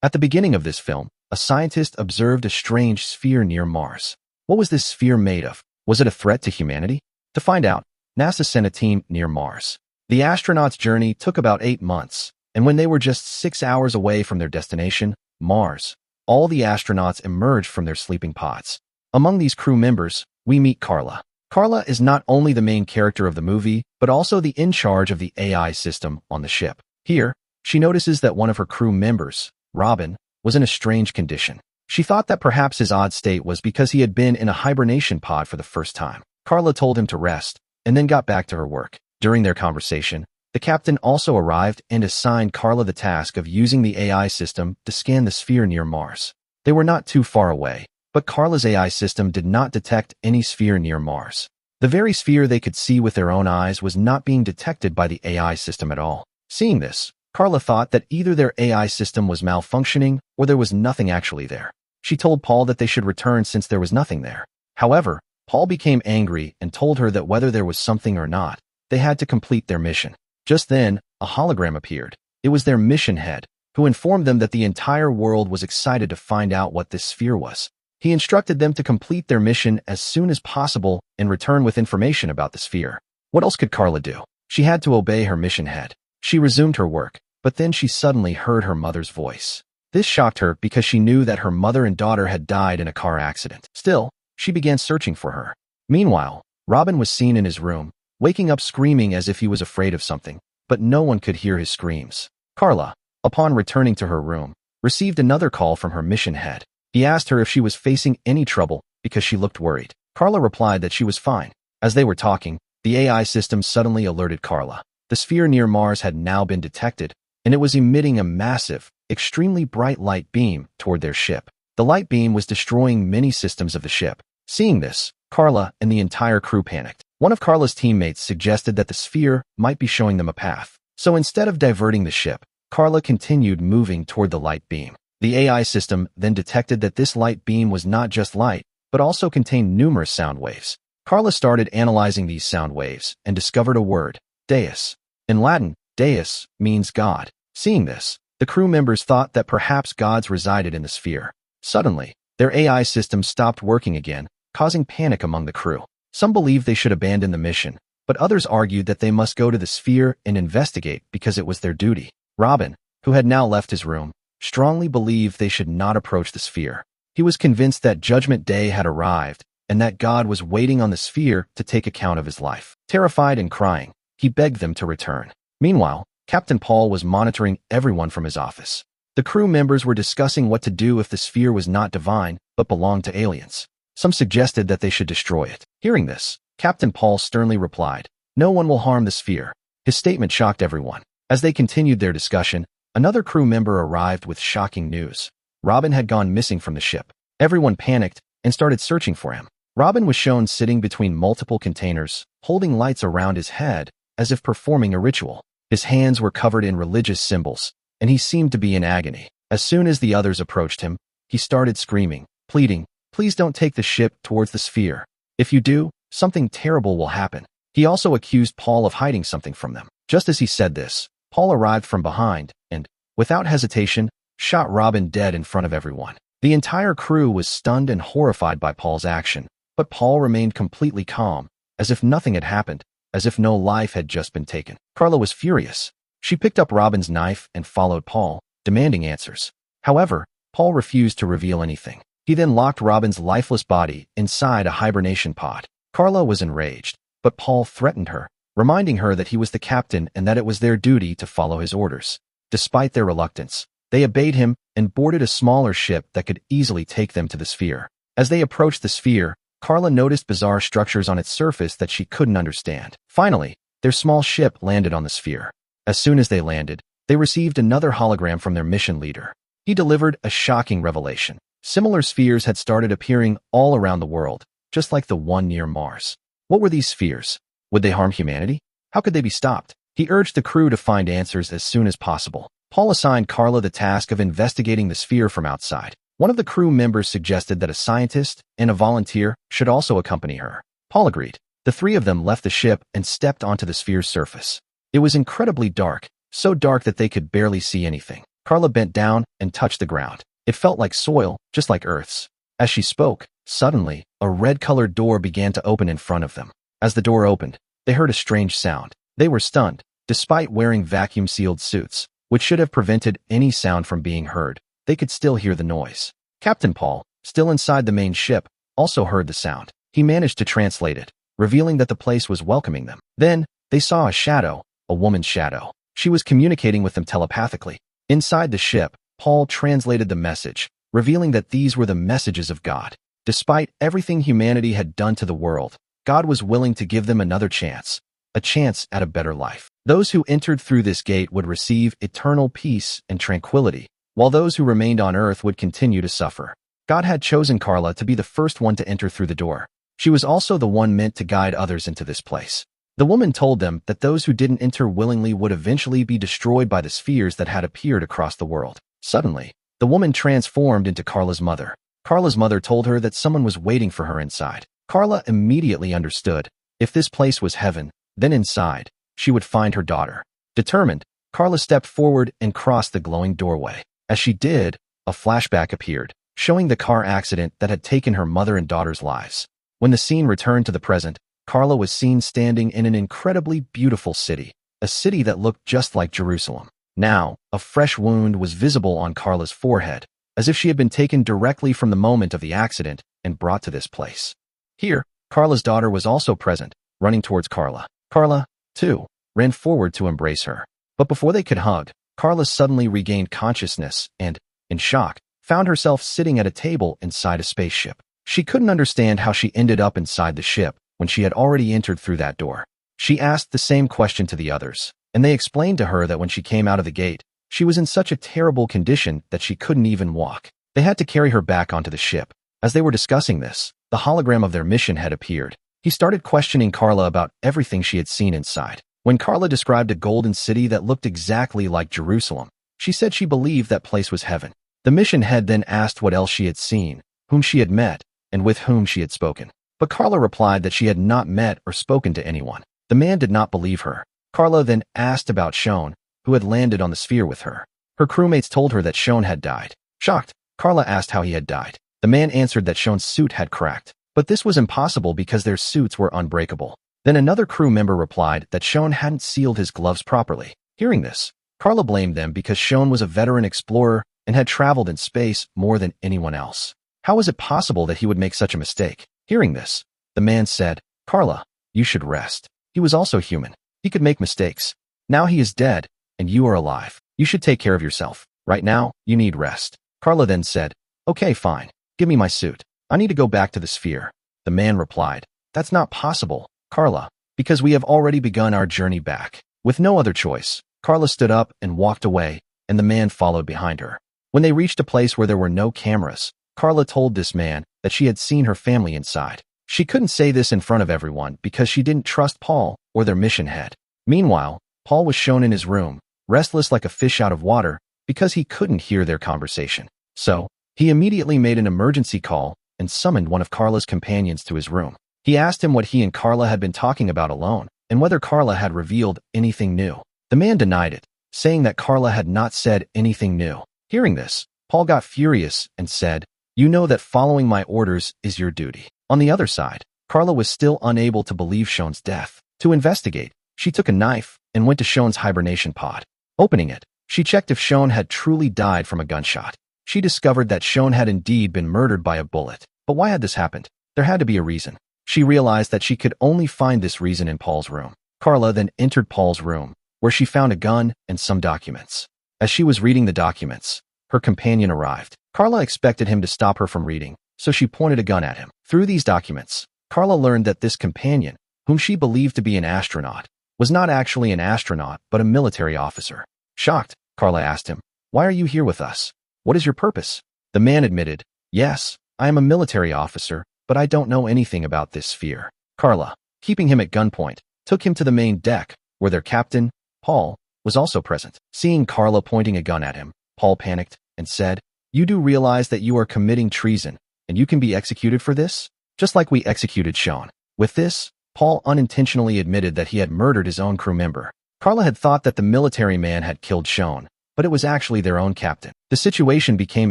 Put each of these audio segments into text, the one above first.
At the beginning of this film, a scientist observed a strange sphere near Mars. What was this sphere made of? Was it a threat to humanity? To find out, NASA sent a team near Mars. The astronauts' journey took about 8 months, and when they were just 6 hours away from their destination, Mars, all the astronauts emerged from their sleeping pods. Among these crew members, we meet Carla. Carla is not only the main character of the movie, but also the in charge of the AI system on the ship. Here, she notices that one of her crew members, Robin, was in a strange condition. She thought that perhaps his odd state was because he had been in a hibernation pod for the first time. Carla told him to rest, and then got back to her work. During their conversation, the captain also arrived and assigned Carla the task of using the AI system to scan the sphere near Mars. They were not too far away, but Carla's AI system did not detect any sphere near Mars. The very sphere they could see with their own eyes was not being detected by the AI system at all. Seeing this, Carla thought that either their AI system was malfunctioning or there was nothing actually there. She told Paul that they should return since there was nothing there. However, Paul became angry and told her that whether there was something or not, they had to complete their mission. Just then, a hologram appeared. It was their mission head, who informed them that the entire world was excited to find out what this sphere was. He instructed them to complete their mission as soon as possible and return with information about the sphere. What else could Carla do? She had to obey her mission head. She resumed her work, but then she suddenly heard her mother's voice. This shocked her because she knew that her mother and daughter had died in a car accident. Still, she began searching for her. Meanwhile, Robin was seen in his room, waking up screaming as if he was afraid of something, but no one could hear his screams. Carla, upon returning to her room, received another call from her mission head. He asked her if she was facing any trouble because she looked worried. Carla replied that she was fine. As they were talking, the AI system suddenly alerted Carla. The sphere near Mars had now been detected, and it was emitting a massive, extremely bright light beam toward their ship. The light beam was destroying many systems of the ship. Seeing this, Carla and the entire crew panicked. One of Carla's teammates suggested that the sphere might be showing them a path. So instead of diverting the ship, Carla continued moving toward the light beam. The AI system then detected that this light beam was not just light, but also contained numerous sound waves. Carla started analyzing these sound waves and discovered a word, deus. In Latin, deus means God. Seeing this, the crew members thought that perhaps gods resided in the sphere. Suddenly, their AI system stopped working again, causing panic among the crew. Some believed they should abandon the mission, but others argued that they must go to the sphere and investigate because it was their duty. Robin, who had now left his room, strongly believed they should not approach the sphere. He was convinced that Judgment Day had arrived and that God was waiting on the sphere to take account of his life. Terrified and crying, he begged them to return. Meanwhile, Captain Paul was monitoring everyone from his office. The crew members were discussing what to do if the sphere was not divine but belonged to aliens. Some suggested that they should destroy it. Hearing this, Captain Paul sternly replied, "No one will harm the sphere." His statement shocked everyone. As they continued their discussion, another crew member arrived with shocking news. Robin had gone missing from the ship. Everyone panicked and started searching for him. Robin was shown sitting between multiple containers, holding lights around his head as if performing a ritual. His hands were covered in religious symbols, and he seemed to be in agony. As soon as the others approached him, he started screaming, pleading, "Please don't take the ship towards the sphere. If you do, something terrible will happen." He also accused Paul of hiding something from them. Just as he said this, Paul arrived from behind and, without hesitation, shot Robin dead in front of everyone. The entire crew was stunned and horrified by Paul's action, but Paul remained completely calm, as if nothing had happened, as if no life had just been taken. Carla was furious. She picked up Robin's knife and followed Paul, demanding answers. However, Paul refused to reveal anything. He then locked Robin's lifeless body inside a hibernation pod. Carla was enraged, but Paul threatened her, reminding her that he was the captain and that it was their duty to follow his orders. Despite their reluctance, they obeyed him and boarded a smaller ship that could easily take them to the sphere. As they approached the sphere, Carla noticed bizarre structures on its surface that she couldn't understand. Finally, their small ship landed on the sphere. As soon as they landed, they received another hologram from their mission leader. He delivered a shocking revelation. Similar spheres had started appearing all around the world, just like the one near Mars. What were these spheres? Would they harm humanity? How could they be stopped? He urged the crew to find answers as soon as possible. Paul assigned Carla the task of investigating the sphere from outside. One of the crew members suggested that a scientist and a volunteer should also accompany her. Paul agreed. The three of them left the ship and stepped onto the sphere's surface. It was incredibly dark, so dark that they could barely see anything. Carla bent down and touched the ground. It felt like soil, just like Earth's. As she spoke, suddenly, a red-colored door began to open in front of them. As the door opened, they heard a strange sound. They were stunned. Despite wearing vacuum-sealed suits, which should have prevented any sound from being heard, they could still hear the noise. Captain Paul, still inside the main ship, also heard the sound. He managed to translate it, revealing that the place was welcoming them. Then, they saw a shadow, a woman's shadow. She was communicating with them telepathically. Inside the ship, Paul translated the message, revealing that these were the messages of God. Despite everything humanity had done to the world, God was willing to give them another chance, a chance at a better life. Those who entered through this gate would receive eternal peace and tranquility, while those who remained on earth would continue to suffer. God had chosen Carla to be the first one to enter through the door. She was also the one meant to guide others into this place. The woman told them that those who didn't enter willingly would eventually be destroyed by the spheres that had appeared across the world. Suddenly, the woman transformed into Carla's mother. Carla's mother told her that someone was waiting for her inside. Carla immediately understood. If this place was heaven, then inside, she would find her daughter. Determined, Carla stepped forward and crossed the glowing doorway. As she did, a flashback appeared, showing the car accident that had taken her mother and daughter's lives. When the scene returned to the present, Carla was seen standing in an incredibly beautiful city, a city that looked just like Jerusalem. Now, a fresh wound was visible on Carla's forehead, as if she had been taken directly from the moment of the accident and brought to this place. Here, Carla's daughter was also present, running towards Carla. Carla, too, ran forward to embrace her. But before they could hug, Carla suddenly regained consciousness and, in shock, found herself sitting at a table inside a spaceship. She couldn't understand how she ended up inside the ship when she had already entered through that door. She asked the same question to the others, and they explained to her that when she came out of the gate, she was in such a terrible condition that she couldn't even walk. They had to carry her back onto the ship. As they were discussing this, the hologram of their mission had appeared. He started questioning Carla about everything she had seen inside. When Carla described a golden city that looked exactly like Jerusalem, she said she believed that place was heaven. The mission head then asked what else she had seen, whom she had met, and with whom she had spoken. But Carla replied that she had not met or spoken to anyone. The man did not believe her. Carla then asked about Sean, who had landed on the sphere with her. Her crewmates told her that Sean had died. Shocked, Carla asked how he had died. The man answered that Sean's suit had cracked, but this was impossible because their suits were unbreakable. Then another crew member replied that Sean hadn't sealed his gloves properly. Hearing this, Carla blamed them because Sean was a veteran explorer and had traveled in space more than anyone else. How was it possible that he would make such a mistake? Hearing this, the man said, Carla, you should rest. He was also human. He could make mistakes. Now he is dead, and you are alive. You should take care of yourself. Right now, you need rest. Carla then said, okay, fine. Give me my suit. I need to go back to the sphere. The man replied, that's not possible, Carla, because we have already begun our journey back. With no other choice, Carla stood up and walked away, and the man followed behind her. When they reached a place where there were no cameras, Carla told this man that she had seen her family inside. She couldn't say this in front of everyone because she didn't trust Paul or their mission head. Meanwhile, Paul was shown in his room, restless like a fish out of water because he couldn't hear their conversation. So, he immediately made an emergency call and summoned one of Carla's companions to his room. He asked him what he and Carla had been talking about alone and whether Carla had revealed anything new. The man denied it, saying that Carla had not said anything new. Hearing this, Paul got furious and said, you know that following my orders is your duty. On the other side, Carla was still unable to believe Sean's death. To investigate, she took a knife and went to Sean's hibernation pod. Opening it, she checked if Sean had truly died from a gunshot. She discovered that Sean had indeed been murdered by a bullet. But why had this happened? There had to be a reason. She realized that she could only find this reason in Paul's room. Carla then entered Paul's room, where she found a gun and some documents. As she was reading the documents, her companion arrived. Carla expected him to stop her from reading, so she pointed a gun at him. Through these documents, Carla learned that this companion, whom she believed to be an astronaut, was not actually an astronaut but a military officer. Shocked, Carla asked him, why are you here with us? What is your purpose? The man admitted, yes, I am a military officer, but I don't know anything about this sphere. Carla, keeping him at gunpoint, took him to the main deck, where their captain, Paul, was also present. Seeing Carla pointing a gun at him, Paul panicked and said, you do realize that you are committing treason, and you can be executed for this? Just like we executed Sean. With this, Paul unintentionally admitted that he had murdered his own crew member. Carla had thought that the military man had killed Sean, but it was actually their own captain. The situation became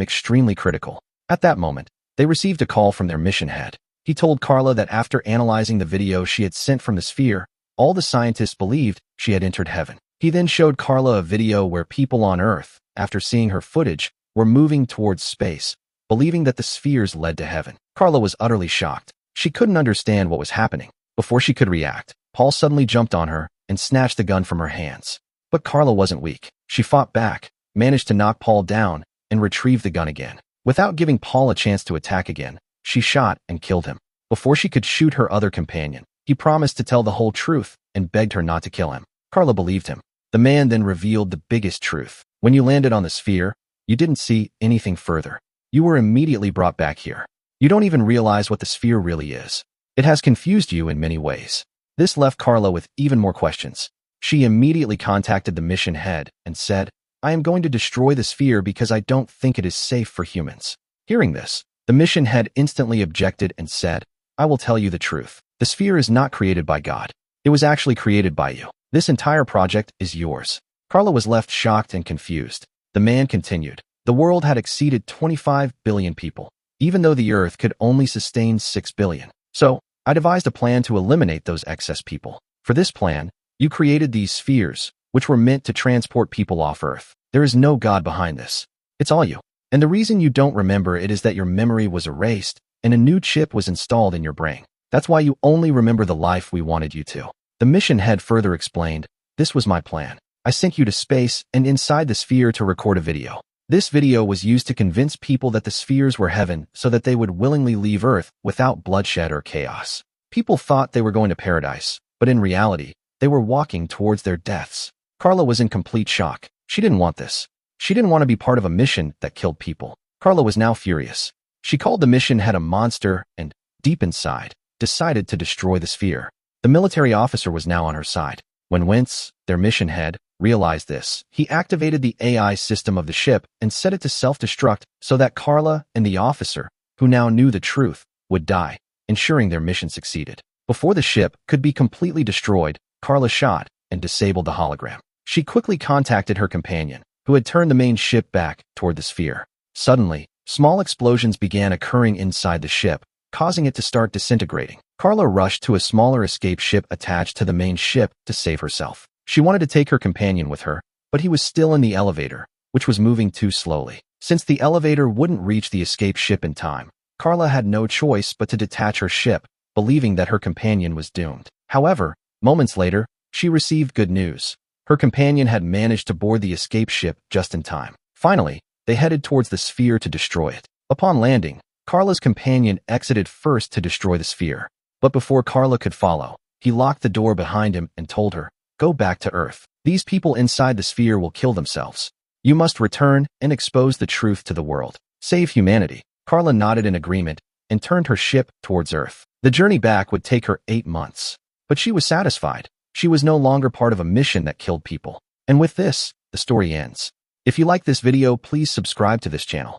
extremely critical. At that moment, they received a call from their mission head. He told Carla that after analyzing the video she had sent from the sphere, all the scientists believed she had entered heaven. He then showed Carla a video where people on Earth, after seeing her footage, were moving towards space, believing that the spheres led to heaven. Carla was utterly shocked. She couldn't understand what was happening. Before she could react, Paul suddenly jumped on her and snatched the gun from her hands. But Carla wasn't weak. She fought back, managed to knock Paul down, and retrieved the gun again. Without giving Paul a chance to attack again, she shot and killed him. Before she could shoot her other companion, he promised to tell the whole truth and begged her not to kill him. Carla believed him. The man then revealed the biggest truth. When you landed on the sphere, you didn't see anything further. You were immediately brought back here. You don't even realize what the sphere really is. It has confused you in many ways. This left Carla with even more questions. She immediately contacted the mission head and said, "I am going to destroy the sphere because I don't think it is safe for humans." Hearing this, the mission head instantly objected and said, "I will tell you the truth. The sphere is not created by God. It was actually created by you. This entire project is yours." Carla was left shocked and confused. The man continued, "The world had exceeded 25 billion people, even though the Earth could only sustain 6 billion. So, I devised a plan to eliminate those excess people. For this plan, you created these spheres, which were meant to transport people off Earth. There is no God behind this. It's all you. And the reason you don't remember it is that your memory was erased and a new chip was installed in your brain. That's why you only remember the life we wanted you to." The mission head further explained, "This was my plan. I sent you to space and inside the sphere to record a video. This video was used to convince people that the spheres were heaven so that they would willingly leave Earth without bloodshed or chaos. People thought they were going to paradise, but in reality, they were walking towards their deaths." Carla was in complete shock. She didn't want this. She didn't want to be part of a mission that killed people. Carla was now furious. She called the mission head a monster and, deep inside, decided to destroy the sphere. The military officer was now on her side. When Wentz, their mission head, realized this, he activated the AI system of the ship and set it to self-destruct so that Carla and the officer, who now knew the truth, would die, ensuring their mission succeeded. Before the ship could be completely destroyed, Carla shot and disabled the hologram. She quickly contacted her companion, who had turned the main ship back toward the sphere. Suddenly, small explosions began occurring inside the ship, causing it to start disintegrating. Carla rushed to a smaller escape ship attached to the main ship to save herself. She wanted to take her companion with her, but he was still in the elevator, which was moving too slowly. Since the elevator wouldn't reach the escape ship in time, Carla had no choice but to detach her ship, believing that her companion was doomed. However, moments later, she received good news. Her companion had managed to board the escape ship just in time. Finally, they headed towards the sphere to destroy it. Upon landing, Carla's companion exited first to destroy the sphere. But before Carla could follow, he locked the door behind him and told her, "Go back to Earth. These people inside the sphere will kill themselves. You must return and expose the truth to the world. Save humanity." Carla nodded in agreement and turned her ship towards Earth. The journey back would take her 8 months. But she was satisfied. She was no longer part of a mission that killed people. And with this, the story ends. If you like this video, please subscribe to this channel.